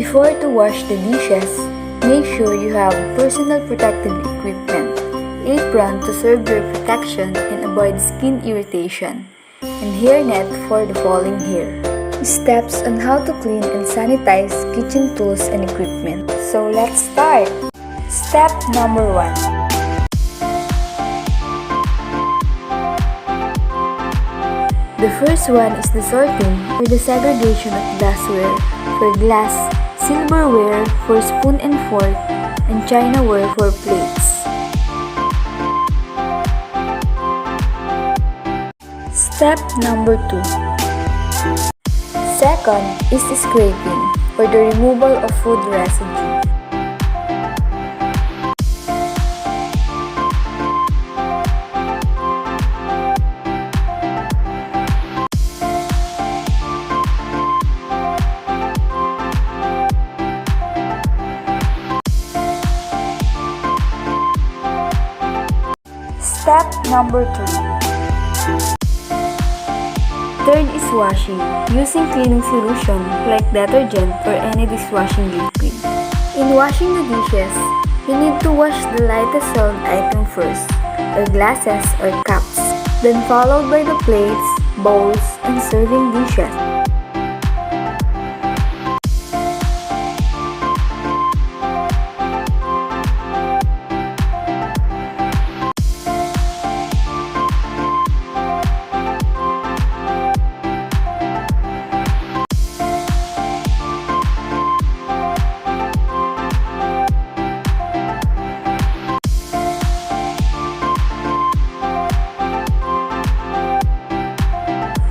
Before to wash the dishes, make sure you have personal protective equipment, apron to serve your protection and avoid skin irritation, and hairnet for the falling hair. Steps on how to clean and sanitize kitchen tools and equipment. So let's start! Step number 1. The first one is the sorting or the segregation of glassware for glass, silverware for spoon and fork, and chinaware for plates. Step number 2. Second is the scraping or the removal of food residue. Step number 3. Third is washing, using cleaning solution like detergent or any dishwashing liquid. In washing the dishes, you need to wash the lightest soiled item first, or glasses or cups, then followed by the plates, bowls, and serving dishes.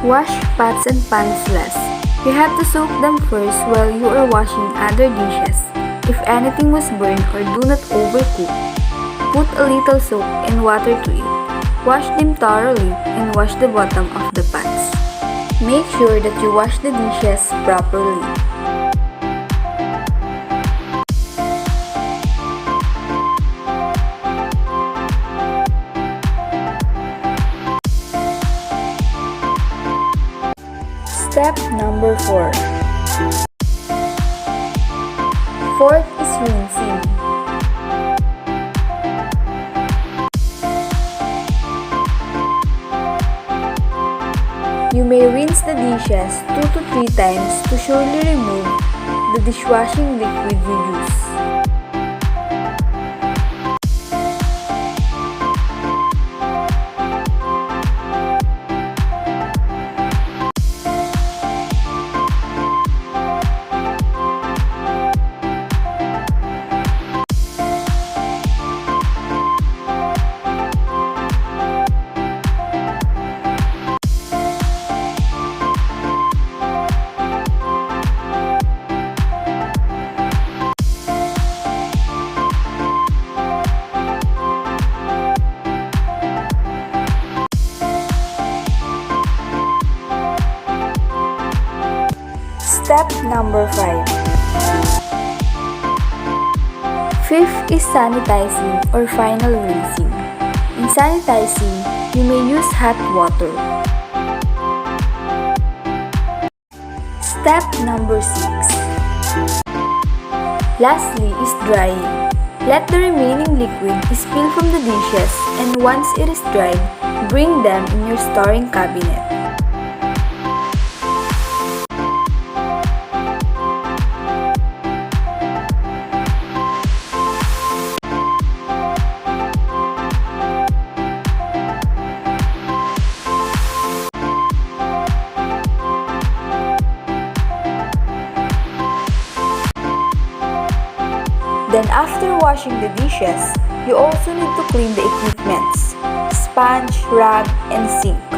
Wash pots and pans last. You have to soak them first while you are washing other dishes. If anything was burned or do not overcook, put a little soap and water to it. Wash them thoroughly and wash the bottom of the pots. Make sure that you wash the dishes properly. Step number 4. Fourth is rinsing. You may rinse the dishes 2 to 3 times to surely remove the dishwashing liquid you use. Step number 5. Fifth is sanitizing or final rinsing. In sanitizing, you may use hot water. Step number 6. Lastly is drying. Let the remaining liquid spill from the dishes, and once it is dried, bring them in your storing cabinet. Then after washing the dishes, you also need to clean the equipments, sponge, rag, and sink.